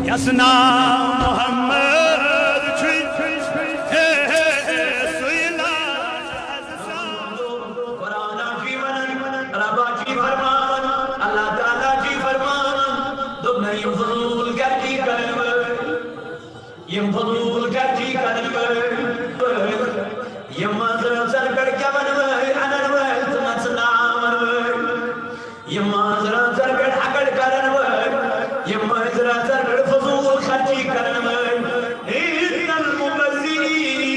یسنا محمد قرآن کی ونن ربا کی فرمان اللہ تعالیٰ کی فرمان دبنا یم فضول گردی کرنور یم فضول گردی کرنور یم معذرت سرکڑ کیا بنور اننور تمت سلامنور یم معذرت سرکڑ حقڑ کرنور یم معذرت سرکڑ فضول خرچی کرنور ان المبذرین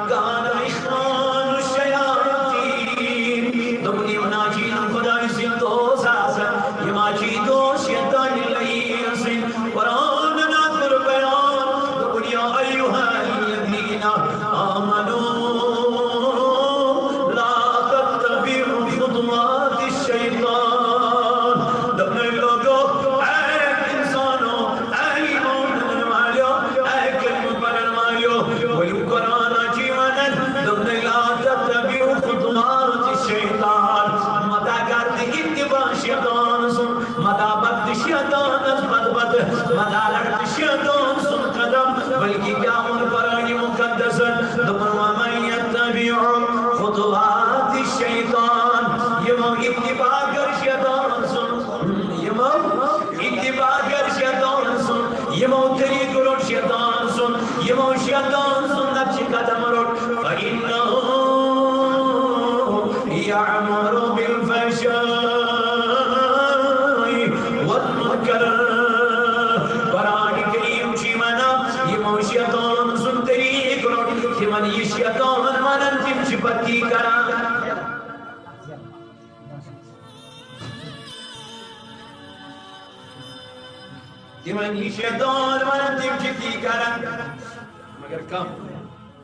کان اخوان الشیاطین دبنی مناجین خدای سن تو ساسا یماجی دو شیطان لئین سن قرآن ناتر بیان دبنی ایوہ الذین آمنوا لا تتبعوا خطوات الشیطان دبنی لوگو اے انسانو اے ایمان والیو اے کلمہ پڑھن والیو ولو قرآن جیونن دبنی لا تتبعوا خطوات الشیطان مدہ کرد اتباع شیطان سن مدہ بد شیطان از بد بد مدہ لڑت شیطان سن قدم بلکہ کیا من قرآن مقدس دبن ومن یتبع خطوات الشیطان یمو اتباع کر شیطان سن یمو اتباع کر شیطان سن یمو طریق روٹ شیطان سن یمو شیطان سن نفچ قدم روٹ فإنہو يعمر بالفحشاء والمنكر قرآن کریم چی منا یمو شیطان سن طریق روٹ یمن یہ شیطان منن تم چی پتی کران یمن یہ شیطان منن تم چی پتی کران مگر کم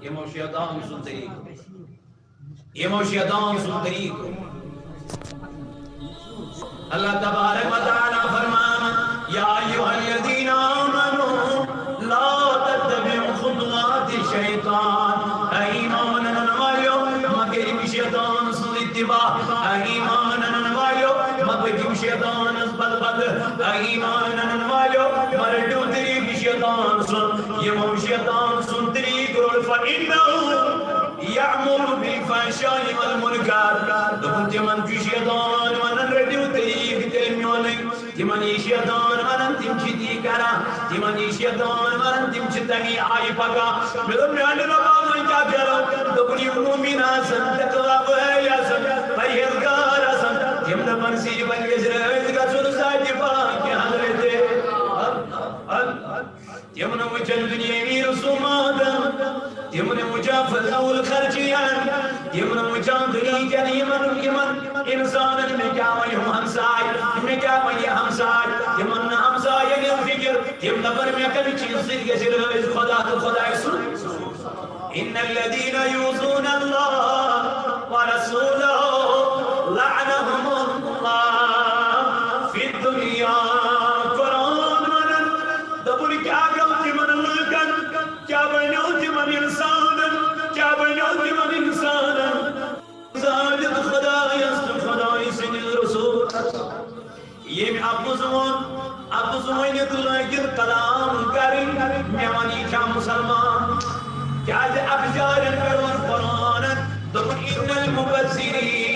یمو شیطان سن طریق یمو شیطان سن طریق اللہ تبارک و تعالی فرمانا یا ایوہ الذین آمنوا لا تتبعوا خطوات الشیطان اے ایمان انوالیو مگر شیطان سن اتباع اے ایمان انوالیو مگر شیطان اس بد بد اے ایمان انوالیو مرڈو طریق شیطان سن یمو شیطان سن طریق رول فإنہو يعمر بالفحشاء والمنكر دبن تمن في شيطان من ردو طريق تلميوني تمن شيطان من تمشي كرا تمن شيطان من تمشي تني آي بقى بدون يعني ربا من كافر دبني مؤمن سن تقوى يا سن پرهیزگار سن تمن مرسي بن يزرد كسر ساجي باك حضرت تمن وجن دنيا رسومات تمن مجافل اول خرجيان تمن مجافل يمن انسان میں کیا وہی ہمسائے میں کیا وہی ہمسائے تمن ہمسائے نے فکر تم نبر میں کبھی چیز سے گزر خدا تو خدا سن ان الذين يؤذون الله ورسوله لعنهم الله في الدنيا قرآن من دبر کیا غلطی من لکن کیا بنوتی من انسان کیا بنوتی من انسان ذالک خدای است خدای سن رسول یہ ابو زمان نے دلائے کلام کریں میوانی کیا مسلمان کیا ابجار کرون قرآن دبن ان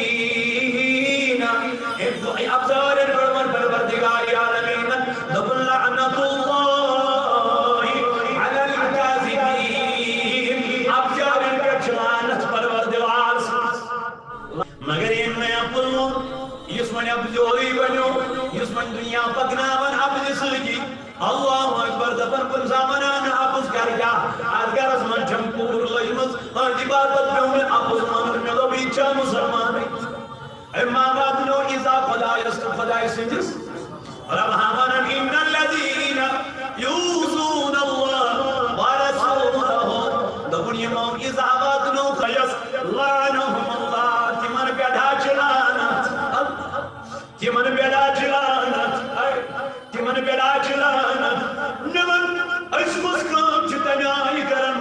المبذرین ابجار کرون پروردگار عالمین دبن لعنت اللہ علی الکاذبین ابجار کرچلانت پروردگار مگر ان میں اپنو اس من اب جوری بنو اس من دنیا پکناون اب جسلگی اللہ اکبر دبن کن زامنان اپس کر گیا ادگر از من چمپور لجمز آدھی بات بدبیون اپس مانر میں دو بیچا مسلمان اما بعد نو ازا خدای سنجس رب حامنن ان الذین یوزون اللہ ورسولہ دبن یمام ازا بعد نو خیس لعنهم اللہ تمن بیڑا چلانت تمن بیڑا چلانت تمن بیڑا چلانت نمن اشمس کام چتنائی کرن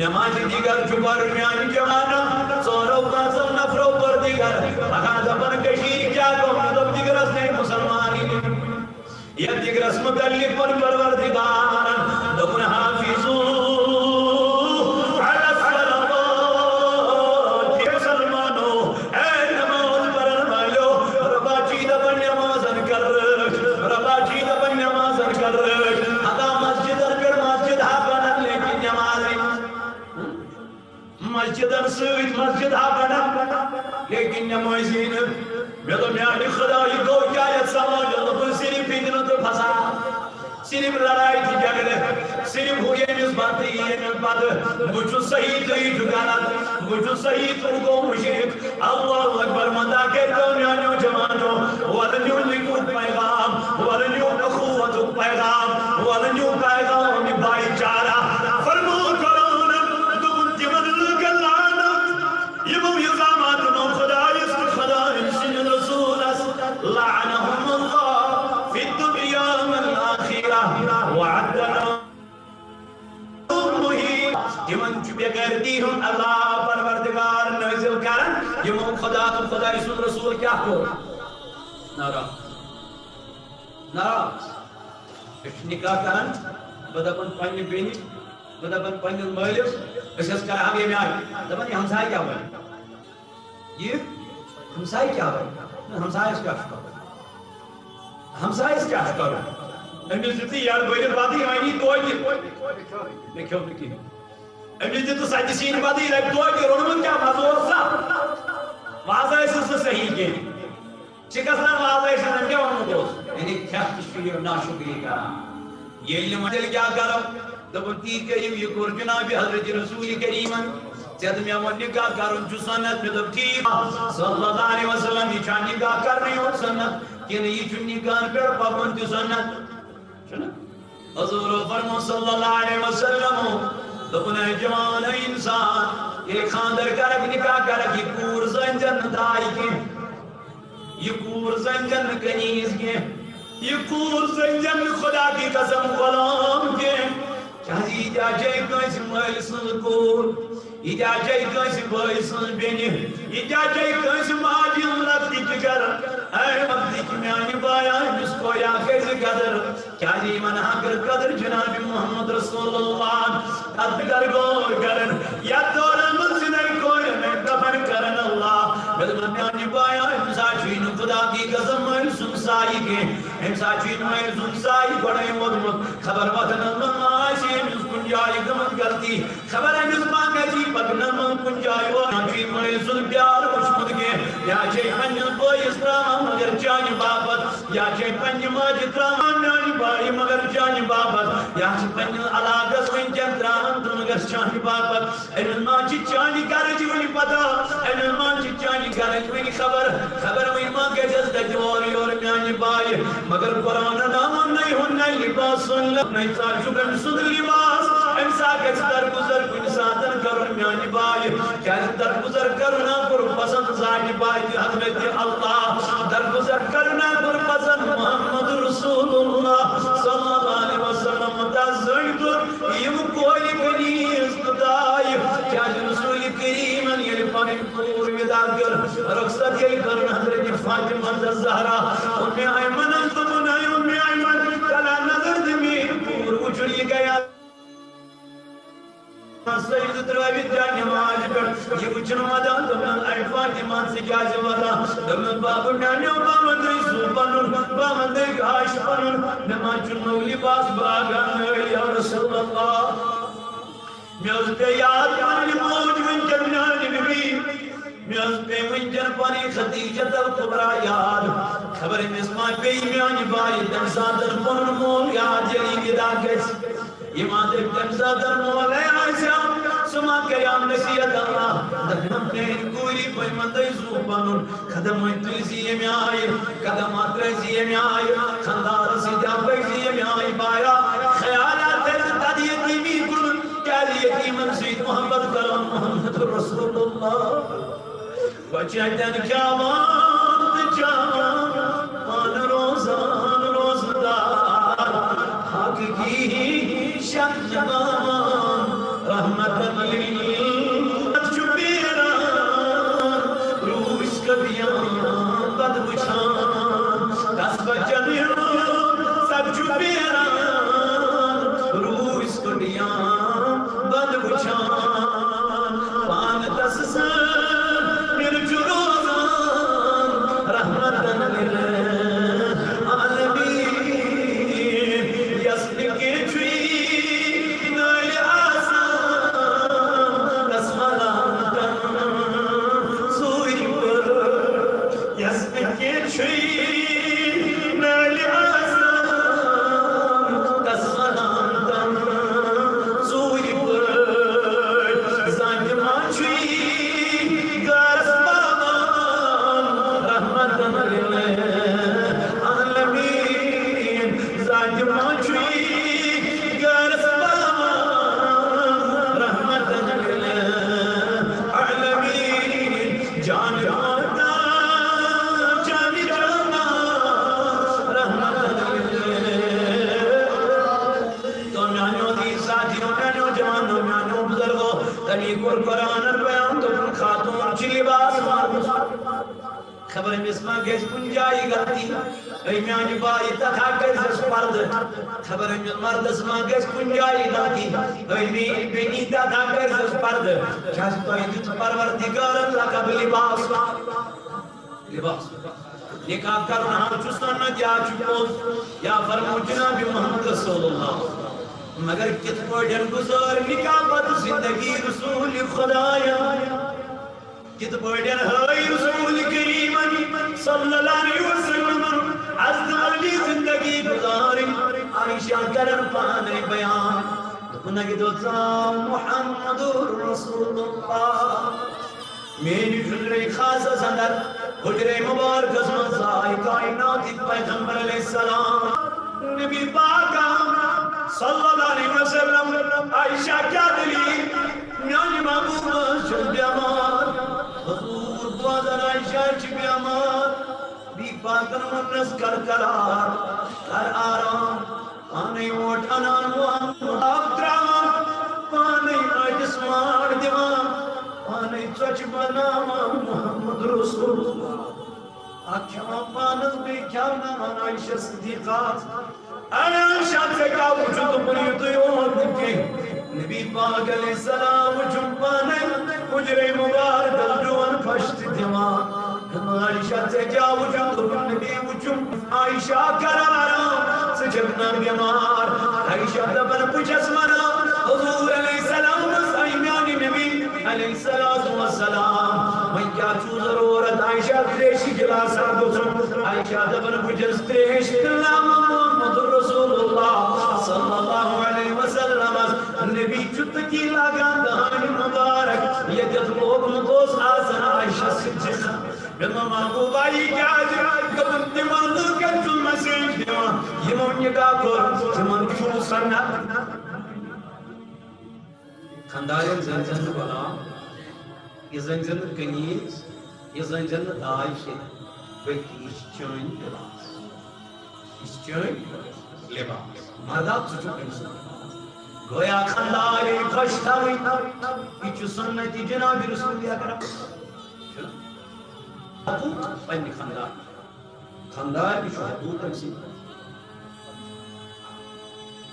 نماز دیگر چپر میان جوانا سورو بازم نفرو پر دیگر اگا زبن کشیر کیا کم دب دیگر اس نے مسلمانی یا دیگر اس متعلق پر پروردگار دبن حافظو علی الصلوات مسلمانو اے نماز پڑھن والو ربا جی دبن نماز کر ربا جی دبن نماز کر ادا مسجد پر مسجد ہا بنن لیکن نماز مسجد سوید مسجد ہا بنن لیکن نمازین میں تو میانی خدا یہ گو کیا یہ سمجھ اللہ پر صرف فتنہ تو پھسا صرف لڑائی تھی جگڑے صرف ہوئے مس باتی یہ میں بات مجھو صحیح کئی جھگانات مجھو صحیح ترگو مشرک اللہ اکبر مندہ کہتا ہوں میانیوں جوانوں ولنیوں لکوت پیغام ولنیوں اخوت پیغام ولنیوں پیغام بائی چارہ فرمو کرون دون تمن گلانت یہ مو یزامات نو خدا یست خدا انسان رسول لعنهم الله في الدنيا والآخرة وعدنا یمن چھ بغیرتی ہم اللہ پروردگار نازل کرن یمن خدا تو خدا رسول کیا کو ناراض اس نکاح کرن بدپن پنہ بینی بدپن پنہ مالس اس کر ہم یہ میں دپن یہ ہمسائے کیا ہوئے یہ ہمسائے کیا ہوئے ہمسائے اس کیا کرو ہمسائے اس کیا کرو امیز دیتی یار بڑی بادی آئینی توئی میں کیوں نکی امیز دیتی سائیتی سین بادی لیک توئی رونمن کیا مزور سا واضح اس سے صحیح کے شکستان واضح اس سے کیا ونمو دوست یعنی کیا تشکری و ناشکری کرا یہ علم دل کیا کرو دبتی کریم یہ کور جناب حضرت رسول کریمن چیت میں وہ نکاح کرن جو سنت میں دب ٹھیک صلی اللہ علیہ وسلم یہ چھا نکاح کر رہی ہوں سنت کہ یہ چھو نکاح پر پابند جو سنت حضور فرمو صلی اللہ علیہ وسلم دبنا جوان انسان یہ خاندر کرک نکاح کرک یہ کور زنجن دائی کے یہ کور زنجن کنیز کے یہ کور زنجن خدا کی قسم غلام کے چاہی جا جائے کنس مائل سن کور یہ جا جائے کنس بائی سن بینی یہ جا جائے کنس ماجی لگتی جگر اے وقتی کی میانی بایا جس کو یا خیز قدر کیا جی منہ کر قدر جناب محمد رسول اللہ قد کر گور کرن یا دورا منزدر کوئی میں دفن کرن اللہ بلد میانی بایا امسا چین خدا کی قسم مائل سنسائی کے امسا چین مائل سنسائی بڑے مدمت خبر وطن اللہ آسی امس کنجائی گمت کرتی خبر امس مانگا جی پکنن من کنجائی چین مائل سن پیار مشمد کے یا چین پنجل بوئی اسلام مگر جانی بابت یا چھے پنج ماج ترامان نانی بائی مگر جانی بابت یا چھے پنج علاقس وین جن ترامان تو مگر جانی بابت اینن ماں چی چانی کارجی ونی پتا اینن ماں چی چانی کارج ونی خبر وین ماں کے جز دجواری اور میانی بائی مگر قرآن نامان نہیں ہون نہیں لباس سن لب نہیں سال شکن سن لباس امسا کچھ در گزر کن ساتن کرن میانی بائی کچھ در گزر کرنا پر پسند زانی بائی حضرت اللہ در گزر کرنا پر پسند محمد رسول اللہ صلی اللہ علیہ وسلم تزنتر یم کوئی کنیز تدائی کیا رسول کریم یلی پانی پور ودا کر رخصت یلی کرن حضرت فاطمہ الزہرا ام ایمن انتمن ام ایمن کلا نظر دمیر پور اچھڑی گیا سید تراوی جا نماز پر یہ اچھن مدہ دمن اے فاطمہ سے کیا جوادا دمن باب نانیو بامندی سوپنن بامندی گاش پنن نماز چنو لباس باگان یا رسول اللہ میوز پہ یاد پانی موج من جنانی بی میوز پہ من جن پانی خدیجت القبرہ یاد خبر مسمان پہ میانی بائی دن سادر پنن مول یاد جلی گدا کس ایمان دے تمزادر مولا عائشہ سما قیام نصیحت اللہ دکھنم پین کوئی پیمندی زوبانون قدم تلزی میں آئی قدمات رزی میں آئی خندار سیدہ پیزی میں آئی بایا خیالات تدیتی بھی کن کیا یتیمن سید محمد کرم محمد رسول اللہ بچیتن کیا وانت جان آن روزان روزدار حق کی شک جنان رحمت للمت شبیران روش کبیان بد بچان دس بچن سب پیران روز کٹیاں بد بچان پان دس سر میر جروزان رحمتن للعالمین یسن کے چھوئی نال آسان رسملان سوئی پر یسن کے چھوئی خبر مسما گیس کنجائی غلطی ایمیانی بائی تتھا کرزس مرد خبر مرد اسما گیس کنجائی غلطی ایمی بینی تتھا کرزس مرد چاہت تو ایدت پروردگار اللہ کا لباس لباس نکاح کرنا ہم چستان کیا چکوز یا فرمو جناب محمد رسول اللہ مگر کت پوڑن گزار نکاح بد زندگی رسول خدایا کت پوڑن ہائی رسول کریم صلی اللہ علیہ وسلم عزدالی زندگی گزاری عائشہ کرن پانے بیان دکھنگی دوتا محمد رسول اللہ میری حجرے خاص صدر حجرے مبارک اسم سائی کائنات پیغمبر علیہ السلام نبی پاکا صلی اللہ علیہ وسلم عائشہ کیا دلیل میانی محبوبہ شد بیامار حضور دوازن عائشہ چی بیامار بی پاکن منس کر قرار کر آرام پانے ووٹ انان وان آپ درام پانے آجسمان دیوان پانے چوچ بنام محمد رسول اللہ آکھیاں پانس بے کیا نامان عائشہ صدیقات عائشہ سے کیا وجود مرید یون دکھیں نبی پاک علیہ السلام جنپانے مجرے مبارک الجوان پشت دیوان عائشہ سے کیا وجود نبی وجود عائشہ کرارا سجبنا بیمار عائشہ دبن پچھس منا حضور علیہ السلام سائمیانی نبی علیہ السلام میں کیا چو ضرورت عائشہ تریشی جلاسا دوسرم عائشہ دبن پچھس تریش اللہ محمد رسول اللہ صلی اللہ علیہ وسلم نبی چت کی لگا دہانی مبارک یہ جت لوگ مدوس آسن عائشہ صدیقہ بلما محبوب آئی کیا جائے قدم دیمان لکن چل مسیح دیمان یہ من نگاہ کر جمان کیوں سننا خاندارین زنجن بنا یہ زنجن کنیز یہ زنجن دائی سے بلکہ اس چین لباس اس چین لباس مادات سچو انسان گویا خانداری خوشتا ہوئی یہ سنتی جناب رسول اکرم حقوق پنی خاندار خاندار بھی شو حقوق امسی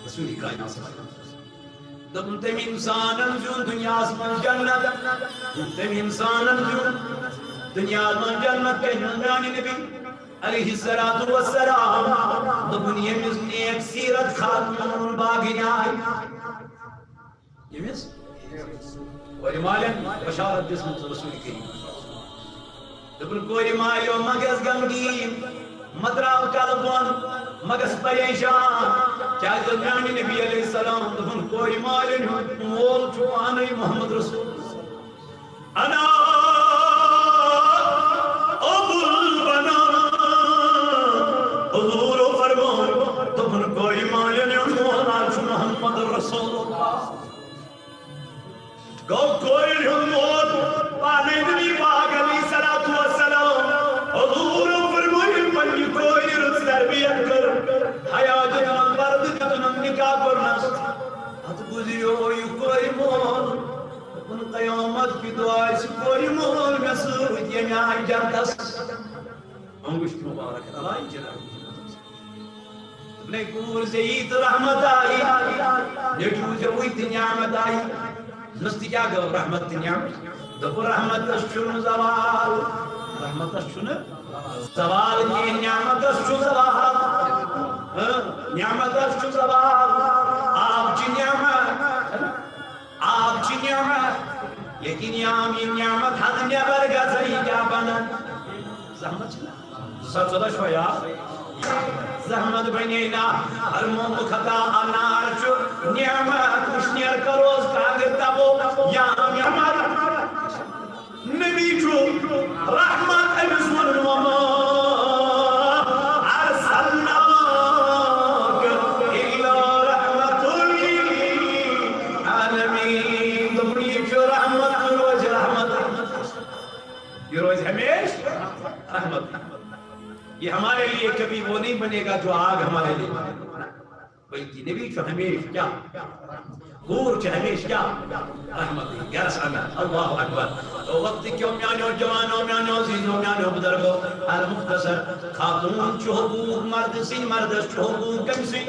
رسولی کائنات سے دم تم انسان انجون دنیا اسمان جنت تم انسان انجون دنیا اسمان جنت کے نمیانی نبی علیہ السلام دمون یمیز نیک سیرت خاتمون باغی آئی یمیز وجمالین بشارت جسم رسولی کریم دبن کوئی مایو مگس گمگین مدراو کالبون مگس پریشان کیا زمیانی نبی علیہ السلام دبن کوئی مایو مول چوانی محمد رسول انا ابو البنا حضور فرمان دبن کوئی مایو مول محمد رسول اللہ گو کوئی مول پانے نبی پاک علیہ السلام حضور فرمائے پنی کوئی رس تربیت کر حیات جنان برد جنان نکاح کرنس حد گزیو یہ کوئی مول ان قیامت کی دعائی سے کوئی مول مسود یہ آئی جردس انگوشت مبارک علائی جنان نکور زیت رحمت آئی نٹو زویت نعمت آئی نستی کیا گو رحمت نعمت دو رحمت اشچن زوال رحمت اشچن زوال کی نعمت اشچن زوال نعمت اشچن زوال آپ چی نعمت لیکن یہ نعمت حد نیبر گزری کیا بنن زحمت چلا سب صدا شویا زحمت بنینا ہر موم خطا انار چو نعمت اشنیر کروز کاغر تبو یا نعمت نبی چو رحمت امزون وما ارسلناک الا رحمت للعالمین دبنی چو رحمت روز رحمت یہ روز ہمیش رحمت یہ ہمارے لیے کبھی وہ نہیں بنے گا جو آگ ہمارے لیے بلکہ نبی چو ہمیش کیا گور چو ہمیش کیا رحمت گرس انا اللہ اکبر تو وقت کیوں میانو جوانو میانو عزیزو میانو بدرگو المختصر خاتون چو حقوق مرد سی مرد چو حقوق کم سی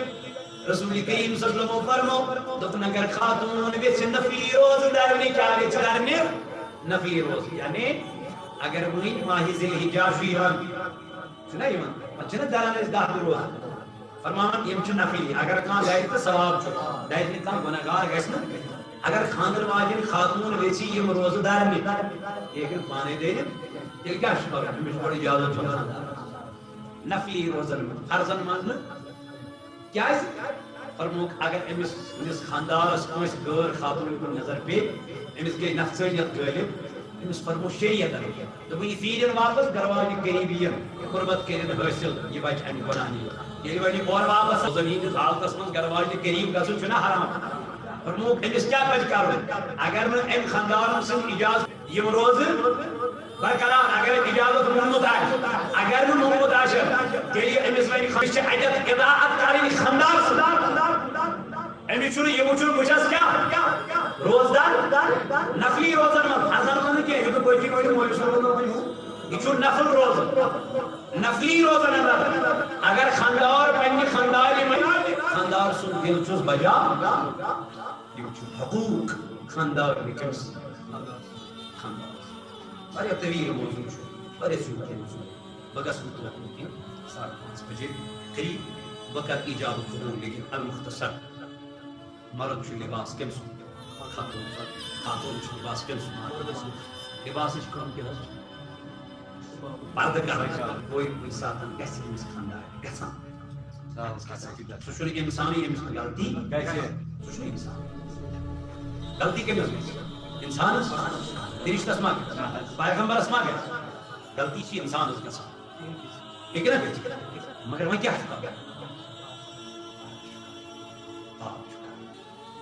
رسول کریم صلی اللہ علیہ وسلم فرمو دفن اگر خاتون ویسے نفی روز دارنی چاہے چلارنے نفی روز یعنی اگر وہی ماہی ذی الحجاج ہم چھنا ایمان چھنا داران اس داخل روز فرمان یہ چھنا نفی اگر کان دائت تو ثواب چھو دائت نہیں کان گناہگار گیسنا اگر خاندر واجن خاتون ویسی یہ روز دار نہیں یہ کہ پانے دے یہ کیا شکر ہے ہمیں بڑی اجازت چھنا نفی روزن فرضن ماننا کیا ہے فرمو اگر امس خاندار اس کو اس غیر خاتون کو نظر پہ امس کے نفسیت غالب امس فرمو شریعت ہے تو یہ فیرن واپس گرواجی قریبیت قربت کرن حاصل یہ بچ امہ بنانی یہ وجہ اور واپس زمین حالتس من گرواجی قریب گژھن چھنا حرام فرمو امس کیا پز کرو اگر میں ام خاندان سن اجازت یہ روز برقرار اگر اجازت مونمت اگر نہ مونمت تیلی امس ون خش عدت اطاعت کریں خاندان سن امس چھن یہ وچھن بچس کیا روزدار نفلی روزن من حضر من کہ یہ کوئی کوئی مول سن یہ چھن نفل روز نفلی روزن اندر اگر خاندار پنی خاندان میں خاندار سن دل چھس بجا یہ چھن حقوق خاندار بکس خاندار بڑے طویل موضوع بڑے سوچے موضوع بگس مطلق ہوتی 5:30 بجے قریب وقت اجابت قبول لیکن المختصر مرد چھو لباس کم سن خاتون چھو لباس کم سن لباس اچھ کم کے حضر پرد کر رہا کوئی ساتھن کیسے ہمس خاندار گسان سوچنے کے انسانی ہمس غلطی سوچنے انسان غلطی کے انسان فرشتس ما پیغمبرس ما غلطی چھ انسان گژھان لیکن مگر وۄنۍ کیٛاہ چھُ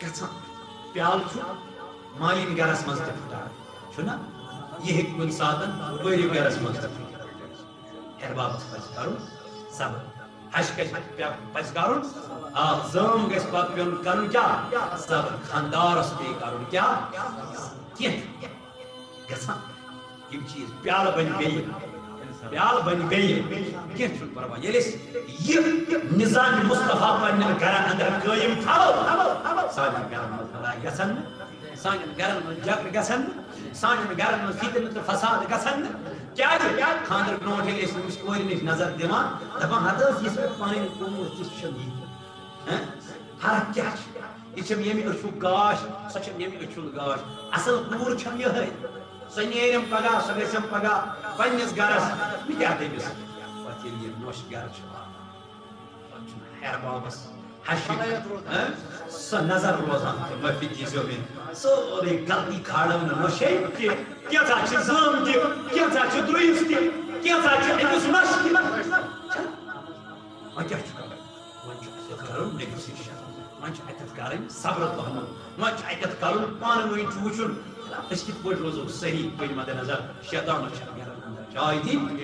گژھان پیالہٕ چھُ مالِنۍ گرس منٛز تہِ پھٕٹان چھُنا یہِ ہیٚکہِ کُنہِ ساتہٕ وٲرِو گرس منٛز تہِ پھٕٹِتھ ہیٚربابس پزِ کرُن صبر ہش پزِ کرُن زٲم گژھِ پتہٕ پیوٚن کرُن کیٛاہ صبر خاندارس پیٚیہِ کرُن کیٛاہ کینٛہہ گژھان یم چیز پیالہٕ بنہِ بیٚیہِ پیالہٕ بنہِ بیٚیہِ کینٛہہ چھُنہٕ پرواے ییٚلہِ أسۍ یہِ نظام مصطفیٰ پننٮ۪ن گرن اندر قٲیِم تھاوو سانٮ۪ن گرن منٛز لڑایہِ گژھن نہٕ سانٮ۪ن گرن منٛز جگڑٕ گژھن نہٕ سانٮ۪ن گرن منٛز فتنہٕ تہٕ فساد گژھن نہٕ کیٛازِ خاندر برونٛٹھ ییٚلہِ أسۍ أمِس کورِ نِش نظر دِوان دپان ہتہٕ ٲس یِژھ مےٚ پنٕنۍ کوٗر تِژھ چھم یہِ فرق کیٛاہ چھِ یہ چھم ییٚمہِ أچھُک گاش سۄ چھم ییٚمہِ أچھُک گاش اصل کوٗر چھم یِہے سۄ نیرم پگاہ سۄ گژھم پگاہ پننِس گرس بہٕ کیٛاہ دٔپِس پتہٕ ییٚلہِ یہِ نۄش گرٕ چھُ پتہٕ چھُنہٕ ہیربابس ہشہِ سۄ نظر روزان تہٕ معٲفی دیٖزیو مےٚ سورُے غلطی کھالو نہٕ نۄشے کینٛژھا چھِ زٲم تہِ کینٛژھا چھِ درٛویِس تہِ کینٛژھا چھِ أمِس نۄش تہِ وۄنۍ کیٛاہ چھُ کرُن وۄنۍ چھُ اَتٮ۪تھ کرُن نیگوسیشن وۄنۍ چھُ اَتٮ۪تھ کرٕنۍ صبر پہمتھ وۄنۍ چھُ اَتٮ۪تھ کرُن پانہٕ ؤنۍ چھُ وٕچھُن أسۍ کِتھ پٲٹھۍ روزو صحیح پٔتۍ مدِ نظر شیطانس چھنہٕ گرن اندر جاے دِنۍ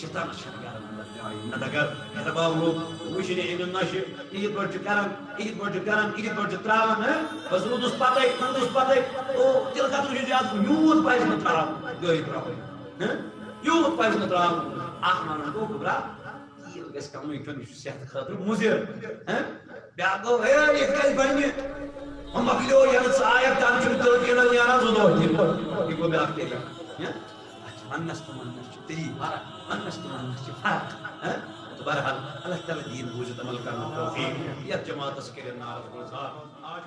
شیطانس چھنہٕ گرن اندر جاے نتہٕ اگر ہیرباب لوگ وٕچھنہِ أمۍ نۄشہِ یِتھ پٲٹھۍ چھُ کران یِتھ پٲٹھۍ چھُ کران یِتھ پٲٹھۍ چھُ تراوان بس روٗدُس پتے او تیٚلہِ کتھ چھُ زیادٕ یوٗت پزِ نہٕ تراوُن گٲڑۍ تراوٕنۍ یوٗت پزِ نہٕ تراوُن اکھ ونان گوٚو گوٚبرا گژھِ کمٕے کھیوٚن یہِ چھُ صحتہٕ خٲطرٕ مُضِر بیٛاکھ گوٚو ہے یِتھ کٔنۍ بنہِ وۄنۍ مۄکلیو ییٚلہِ ژایَکھ تَنہٕ چھُنہٕ تٔتۍ یِنَن نیران 2 دۄہ یہِ گوٚو بیٛاکھ طریٖقہٕ اَتھ وَننَس تہٕ وَننَس چھُ طریٖقہٕ فرق وَننَس تہٕ وَننَس چھِ فرق تہٕ بہرحال اللہ تعالیٰ دیٖن بوٗزِتھ عمل کرنُک توفیٖق یَتھ جماعتَس کٔرِنۍ نعرٕ گُلزار آج